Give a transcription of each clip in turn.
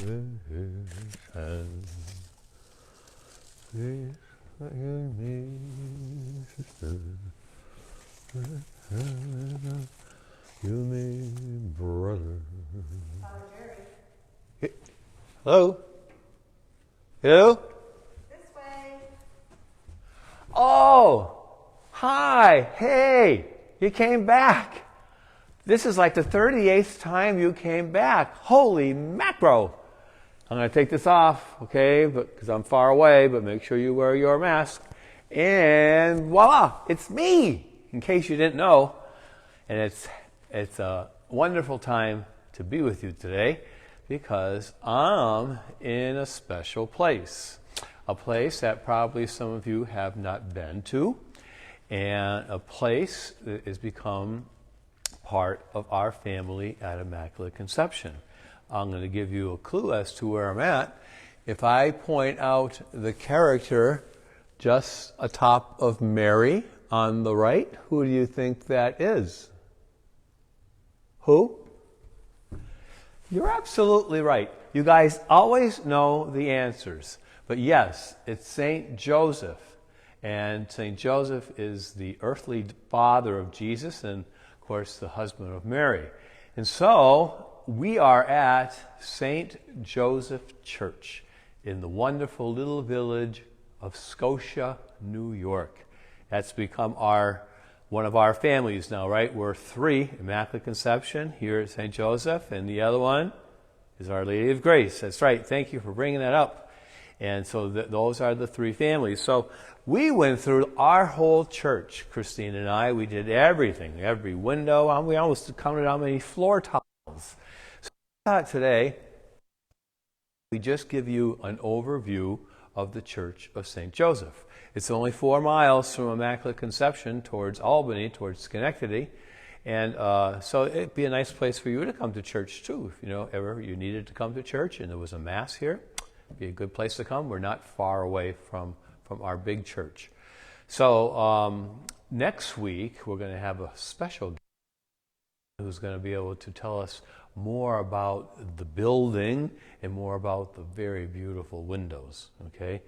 in his hands. Please forgive me, sister. You me, brother. Hey, hello? Hello? This way. Oh, hi, hey, you came back. This is like the 38th time you came back. Holy macro. I'm going to take this off, okay, because I'm far away, but make sure you wear your mask. And voila, it's me, in case you didn't know. And it's a wonderful time to be with you today because I'm in a special place. A place that probably some of you have not been to, and a place that has become part of our family at Immaculate Conception. I'm going to give you a clue as to where I'm at. If I point out the character just atop of Mary on the right, who do you think that is? Who? You're absolutely right. You guys always know the answers. But yes, it's Saint Joseph. And Saint Joseph is the earthly father of Jesus and, of course, the husband of Mary. And so we are at Saint Joseph Church in the wonderful little village of Scotia, New York. That's become one of our families now, right? We're three, Immaculate Conception here at St. Joseph, and the other one is Our Lady of Grace. That's right. Thank you for bringing that up. And so those are the three families. So we went through our whole church, Christine and I. We did everything, every window. We almost counted how many floor tiles. So I thought today we just give you an overview of the Church of St. Joseph. It's only 4 miles from Immaculate Conception towards Albany, towards Schenectady. And so it'd be a nice place for you to come to church too. If ever you needed to come to church and there was a mass here, it'd be a good place to come. We're not far away from our big church. So next week we're going to have a special guest who's going to be able to tell us more about the building and more about the very beautiful windows, okay?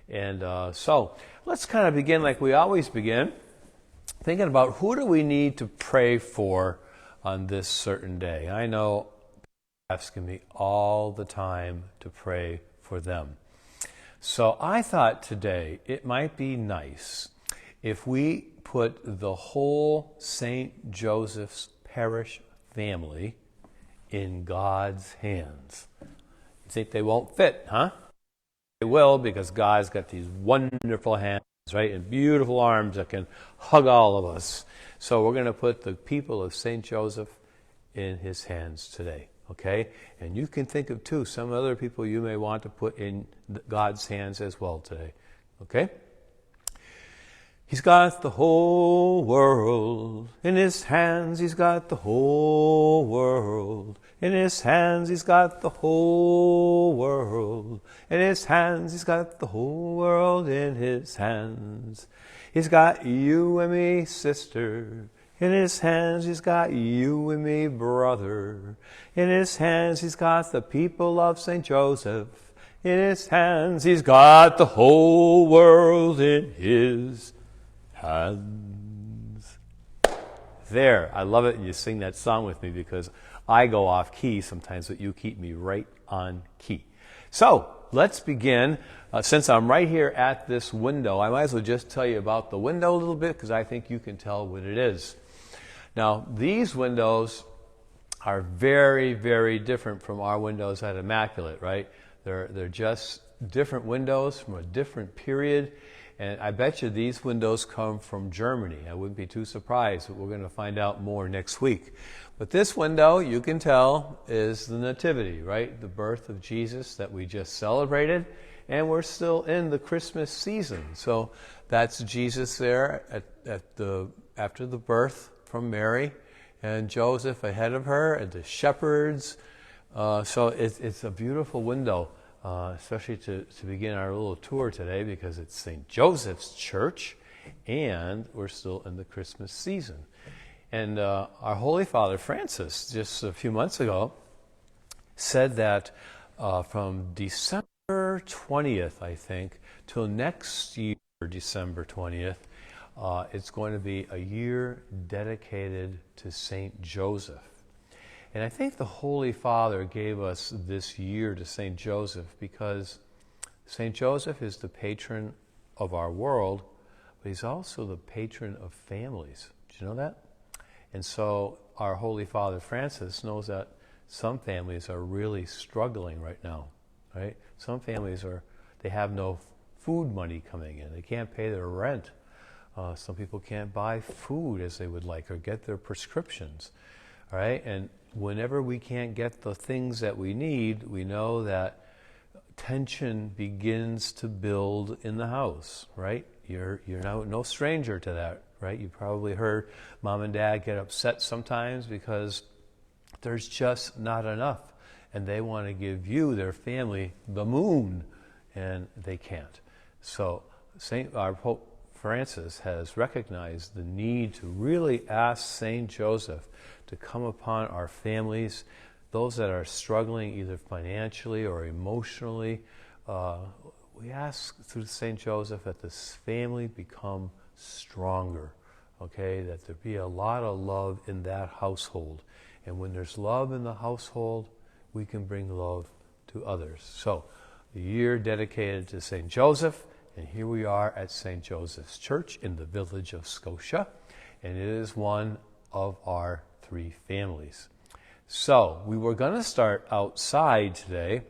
And so let's kind of begin like we always begin, thinking about who do we need to pray for on this certain day. I know people are asking me all the time to pray for them. So I thought today it might be nice if we put the whole St. Joseph's parish family in God's hands. You think they won't fit, huh? They will, because God's got these wonderful hands, right, and beautiful arms that can hug all of us. So we're going to put the people of St. Joseph in his hands today, okay? And you can think of, too, some other people you may want to put in God's hands as well today, okay? He's got the whole world in his hands. He's got the whole world in his hands. He's got the whole world in his hands. He's got the whole world in his hands. He's got you and me, sister, in his hands. He's got you and me, brother, in his hands. He's got the people of St. Joseph in his hands. He's got the whole world in his hands. There, I love it. And you sing that song with me because I go off key sometimes, but you keep me right on key. So let's begin. Since I'm right here at this window, I might as well just tell you about the window a little bit because I think you can tell what it is. Now, these windows are very, very different from our windows at Immaculate, right? They're just different windows from a different period. And I bet you these windows come from Germany. I wouldn't be too surprised, but we're going to find out more next week. But this window, you can tell, is the Nativity, right? The birth of Jesus that we just celebrated. And we're still in the Christmas season. So that's Jesus there after the birth from Mary, and Joseph ahead of her, and the shepherds. So it's a beautiful window. Especially to begin our little tour today because it's St. Joseph's Church and we're still in the Christmas season. And our Holy Father Francis, just a few months ago, said that from December 20th, I think, till next year, December 20th. It's going to be a year dedicated to Saint Joseph. And I think the Holy Father gave us this year to Saint Joseph because Saint Joseph is the patron of our world, but he's also the patron of families. Did you know that? And so our Holy Father Francis knows that some families are really struggling right now, right? Some families they have no food money coming in. They can't pay their rent. Some people can't buy food as they would like or get their prescriptions, right? And whenever we can't get the things that we need, we know that tension begins to build in the house, right? You're no stranger to that, right? You probably heard mom and dad get upset sometimes because there's just not enough, and they want to give you, their family, the moon, and they can't. So our Pope Francis has recognized the need to really ask Saint Joseph to come upon our families, those that are struggling either financially or emotionally. We ask through Saint Joseph that this family become stronger, okay? That there be a lot of love in that household. And when there's love in the household, we can bring love to others. So, the year dedicated to Saint Joseph, and here we are at Saint Joseph's Church in the village of Scotia, and it is one of our 3 families. So, we were going to start outside today,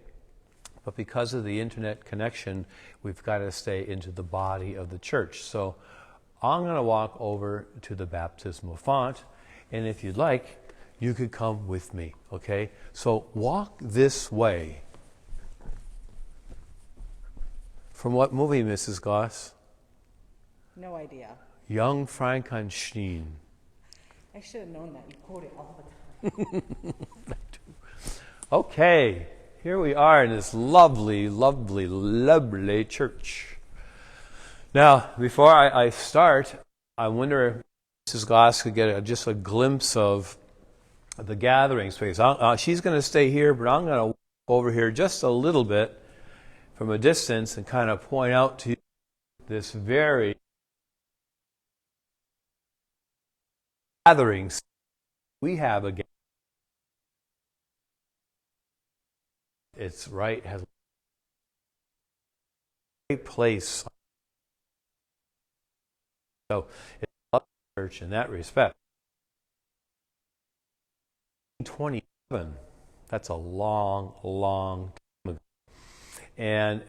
but because of the internet connection, we've got to stay into the body of the church. So, I'm going to walk over to the Baptismal Font, and if you'd like, you could come with me, okay? So, walk this way. From what movie, Mrs. Goss? No idea. Young Frankenstein. I should have known that. You quote it all the time. Okay, here we are in this lovely, lovely, lovely church. Now, before I start, I wonder if Mrs. Goss could get just a glimpse of the gathering space. She's going to stay here, but I'm going to walk over here just a little bit from a distance and kind of point out to you this very gathering we have again. It's right, has a great place. So it's a church in that respect. 27, that's a long, long time ago. And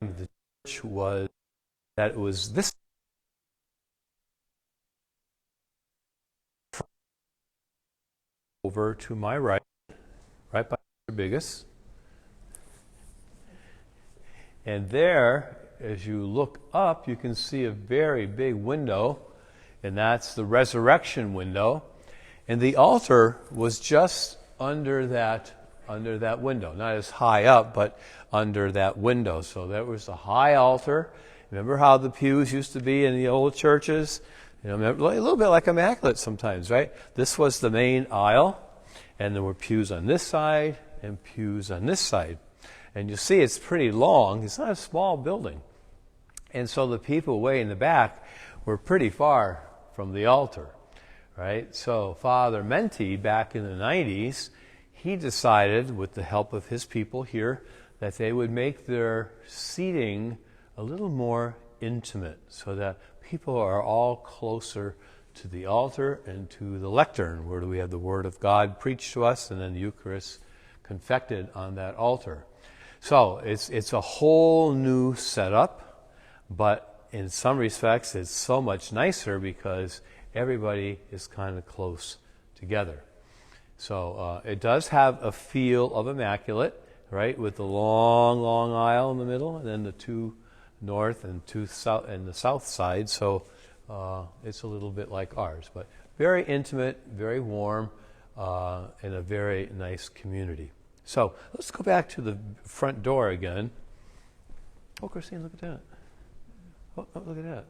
the church was this over to my right by Mr. Biggest. And there, as you look up, you can see a very big window, and that's the resurrection window. And the altar was just under that window, not as high up, but under that window. So there was a high altar. Remember how the pews used to be in the old churches? You know, a little bit like Immaculate sometimes, right? This was the main aisle, and there were pews on this side and pews on this side. And you see it's pretty long. It's not a small building. And so the people way in the back were pretty far from the altar, right? So Father Menti, back in the 90s, he decided, with the help of his people here, that they would make their seating a little more intimate so that people are all closer to the altar and to the lectern, where we have the Word of God preached to us and then the Eucharist confected on that altar. So it's a whole new setup, but in some respects it's so much nicer because everybody is kind of close together. So it does have a feel of Immaculate, right, with the long, long aisle in the middle, and then the 2 north and 2 south and the south side. So it's a little bit like ours, but very intimate, very warm, and a very nice community. So let's go back to the front door again. Oh, Christine, look at that. Oh, look at that.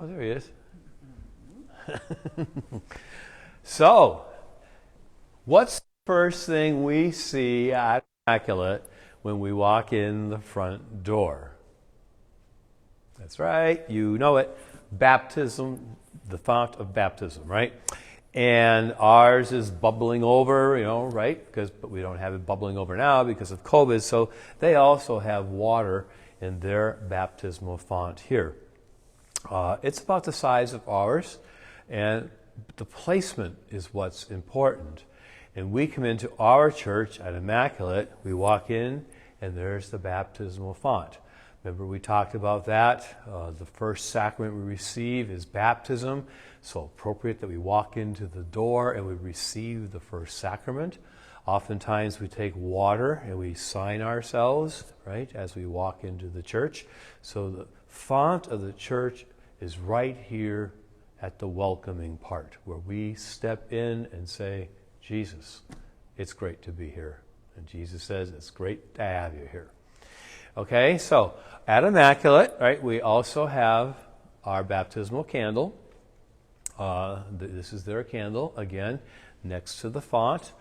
Oh, there he is. So, what's the first thing we see at Immaculate when we walk in the front door. That's right, you know it. Baptism, the font of baptism, right? And ours is bubbling over, right? But we don't have it bubbling over now because of COVID. So they also have water in their baptismal font here. It's about the size of ours, and the placement is what's important. And we come into our church at Immaculate, we walk in, and there's the baptismal font. Remember we talked about that? The first sacrament we receive is baptism. So appropriate that we walk into the door and we receive the first sacrament. Oftentimes we take water and we sign ourselves, right, as we walk into the church. So the font of the church is right here at the welcoming part, where we step in and say, Jesus, it's great to be here. And Jesus says, it's great to have you here. Okay, so at Immaculate, right, we also have our baptismal candle. This is their candle, again, next to the font.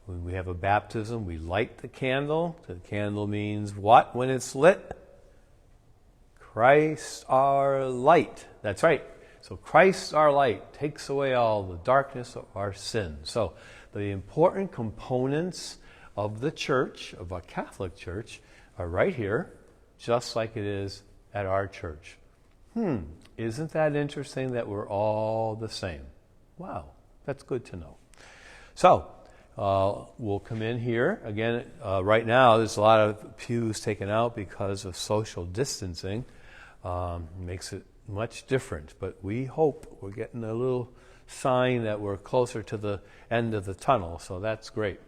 When we have a baptism, we light the candle. The candle means what when it's lit? Christ our light. That's right. So Christ our light takes away all the darkness of our sin. So the important components of the church, of our Catholic church, are right here, just like it is at our church. Isn't that interesting that we're all the same? Wow, that's good to know. So we'll come in here. Again, right now there's a lot of pews taken out because of social distancing. Makes it much different, but we hope we're getting a little sign that we're closer to the end of the tunnel, so that's great.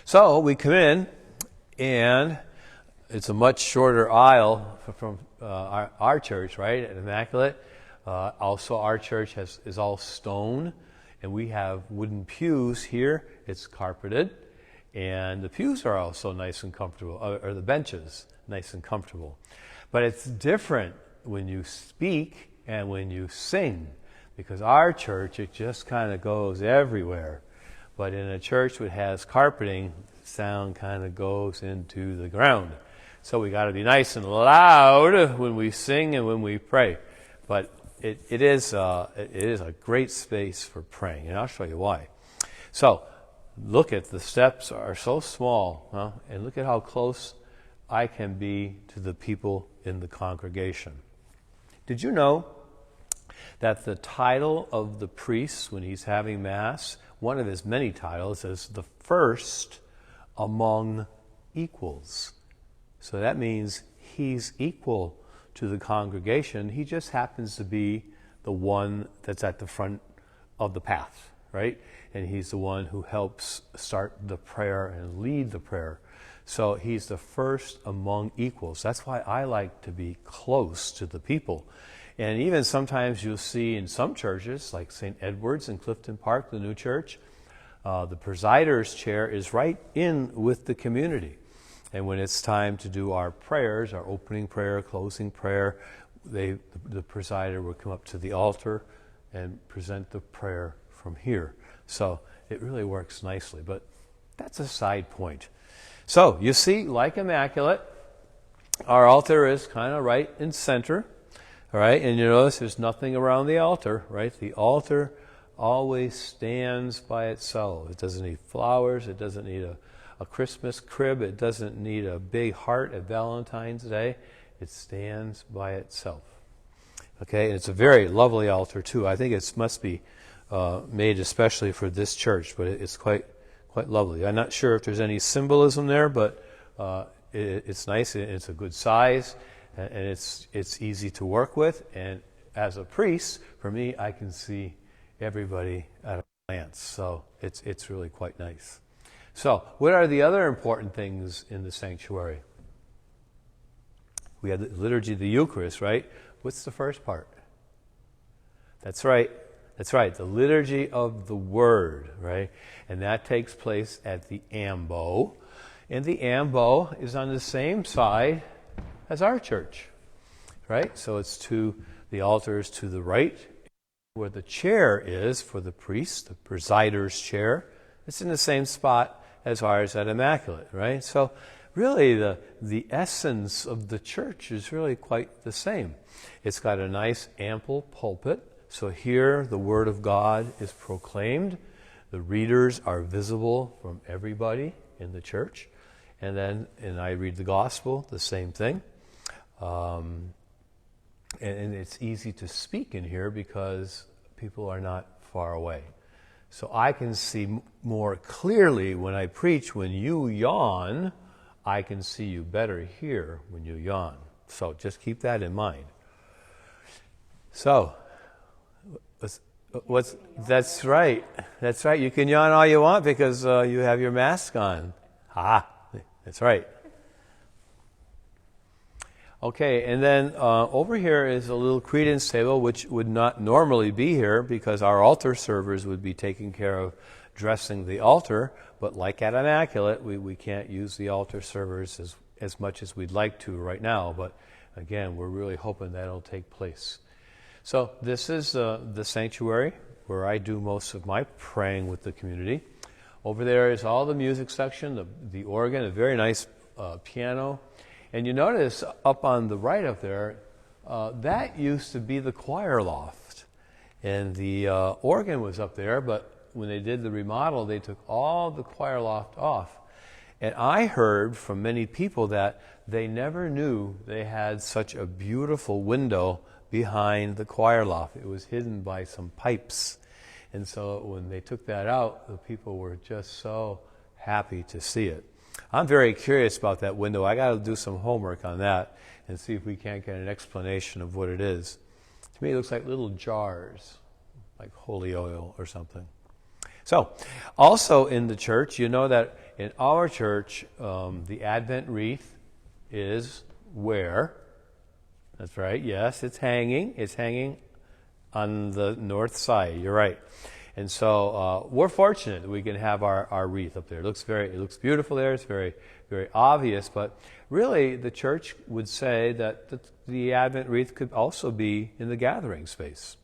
So we come in, and it's a much shorter aisle from our church, right, at Immaculate. Also, our church is all stone, and we have wooden pews here. It's carpeted, and the pews are also nice and comfortable, or the benches, nice and comfortable. But it's different when you speak and when you sing, because our church, it just kind of goes everywhere. But in a church that has carpeting, sound kind of goes into the ground. So we got to be nice and loud when we sing and when we pray. But it is a great space for praying, and I'll show you why. So look at the steps are so small, and look at how close I can be to the people in the congregation. Did you know that the title of the priest when he's having Mass, one of his many titles, is the first among equals? So that means he's equal to the congregation. He just happens to be the one that's at the front of the path, right? And he's the one who helps start the prayer and lead the prayer. So he's the first among equals. That's why I like to be close to the people. And even sometimes you'll see in some churches, like St. Edward's in Clifton Park, the new church, the presider's chair is right in with the community. And when it's time to do our prayers, our opening prayer, closing prayer, the presider will come up to the altar and present the prayer from here. So it really works nicely, but that's a side point. So you see, like Immaculate, our altar is kind of right in center, all right? And you notice there's nothing around the altar, right? The altar always stands by itself. It doesn't need flowers. It doesn't need a Christmas crib. It doesn't need a big heart at Valentine's Day. It stands by itself. Okay, and it's a very lovely altar too. I think it must be made especially for this church, but it's quite lovely. I'm not sure if there's any symbolism there, but it's nice. It's a good size, and it's easy to work with. And as a priest, for me, I can see everybody at a glance. So it's really quite nice. So what are the other important things in the sanctuary? We have the liturgy of the Eucharist, right? What's the first part? That's right. The liturgy of the Word, right? And that takes place at the ambo. And the ambo is on the same side as our church, right? So it's the altar is to the right, where the chair is for the priest, the presider's chair. It's in the same spot as ours at Immaculate, right? So really the essence of the church is really quite the same. It's got a nice ample pulpit. So here the Word of God is proclaimed. The readers are visible from everybody in the church. And I read the gospel, the same thing. And it's easy to speak in here because people are not far away. So I can see more clearly when I preach. When you yawn, I can see you better here when you yawn. So just keep that in mind. So, that's right. That's right. You can yawn all you want because you have your mask on. That's right. Okay, and then over here is a little credence table, which would not normally be here because our altar servers would be taking care of dressing the altar. But like at Immaculate, we can't use the altar servers as much as we'd like to right now. But again, we're really hoping that'll take place. So this is the sanctuary where I do most of my praying with the community. Over there is all the music section, the organ, a very nice piano. And you notice up on the right up there, that used to be the choir loft. And the organ was up there, but when they did the remodel, they took all the choir loft off. And I heard from many people that they never knew they had such a beautiful window behind the choir loft. It was hidden by some pipes. And so when they took that out, the people were just so happy to see it. I'm very curious about that window. I got to do some homework on that and see if we can't get an explanation of what it is. To me, it looks like little jars, like holy oil or something. So, also in the church, you know that in our church, the Advent wreath is where? That's right. Yes, it's hanging. It's hanging on the north side. You're right. And so we're fortunate that we can have our wreath up there. It looks beautiful there. It's very, very obvious. But really, the church would say that the Advent wreath could also be in the gathering space,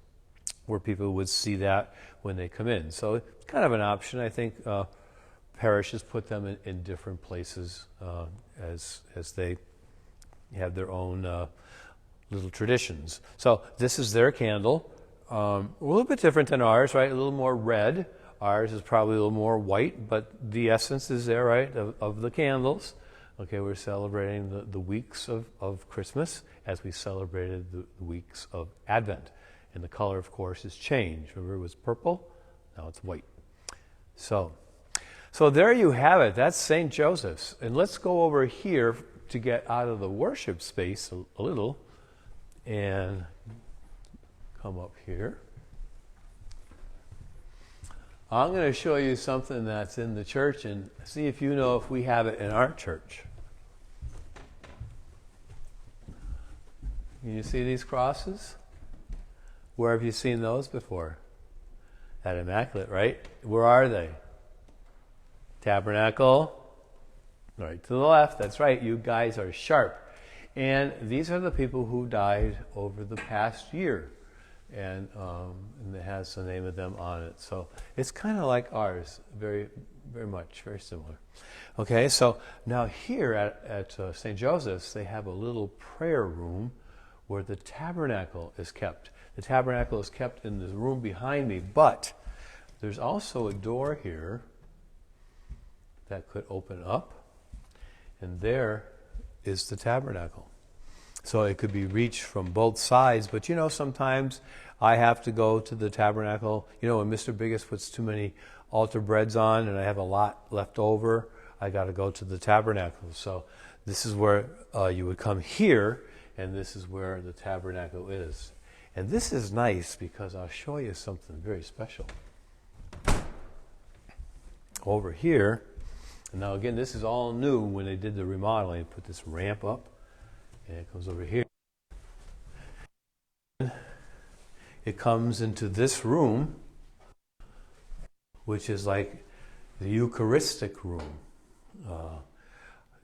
where people would see that when they come in. So it's kind of an option. I think parishes put them in different places as they have their own little traditions. So this is their candle. A little bit different than ours, right? A little more red. Ours is probably a little more white, but the essence is there, right, of the candles. Okay, we're celebrating the weeks of Christmas as we celebrated the weeks of Advent. And the color, of course, has changed. Remember, it was purple. Now it's white. So there you have it. That's St. Joseph's. And let's go over here to get out of the worship space a little and come up here. I'm going to show you something that's in the church and see if you know if we have it in our church. Can you see these crosses? Where have you seen those before? At Immaculate, right? Where are they? Tabernacle. Right to the left. That's right. You guys are sharp. And these are the people who died over the past year. And it has the name of them on it. So it's kind of like ours, very, very much, very similar. Okay, so now here at St. Joseph's, they have a little prayer room where the tabernacle is kept. The tabernacle is kept in the room behind me, but there's also a door here that could open up, and there is the tabernacle. So it could be reached from both sides, but sometimes I have to go to the tabernacle. When Mr. Biggest puts too many altar breads on and I have a lot left over, I got to go to the tabernacle. So this is where you would come here, and this is where the tabernacle is. And this is nice because I'll show you something very special. Over here, and now again, this is all new when they did the remodeling. Put this ramp up, and it comes over here. It comes into this room, which is like the Eucharistic room.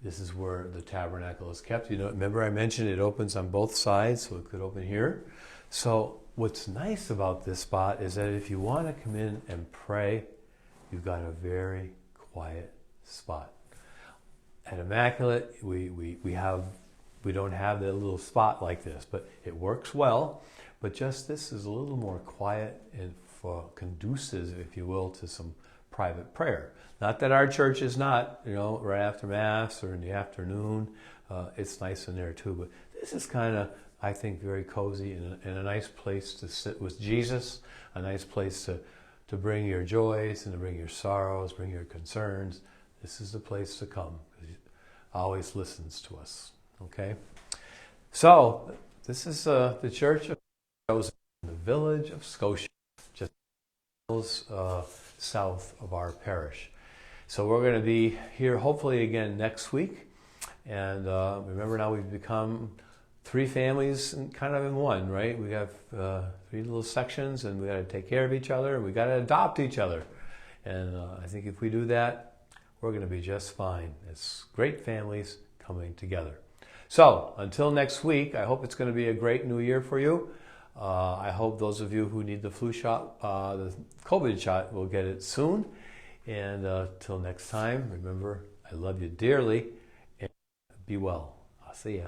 This is where the tabernacle is kept. Remember I mentioned it opens on both sides, so it could open here. So what's nice about this spot is that if you want to come in and pray, you've got a very quiet spot. At Immaculate, we don't have that little spot like this, but it works well. But just this is a little more quiet and conducive, if you will, to some private prayer. Not that our church is not, right after Mass or in the afternoon. It's nice in there too. But this is kind of, I think, very cozy and a nice place to sit with Jesus, a nice place to bring your joys and to bring your sorrows, bring your concerns. This is the place to come because He always listens to us. Okay? So, this is the Church of Joseph in the village of Scotia, just south of our parish. So we're going to be here hopefully again next week. And remember now we've become 3 families kind of in one, right? We have 3 little sections and we got to take care of each other and we got to adopt each other. And I think if we do that, we're going to be just fine. It's great families coming together. So until next week, I hope it's going to be a great new year for you. I hope those of you who need the flu shot, the COVID shot, will get it soon. And till next time, remember, I love you dearly and be well. I'll see ya.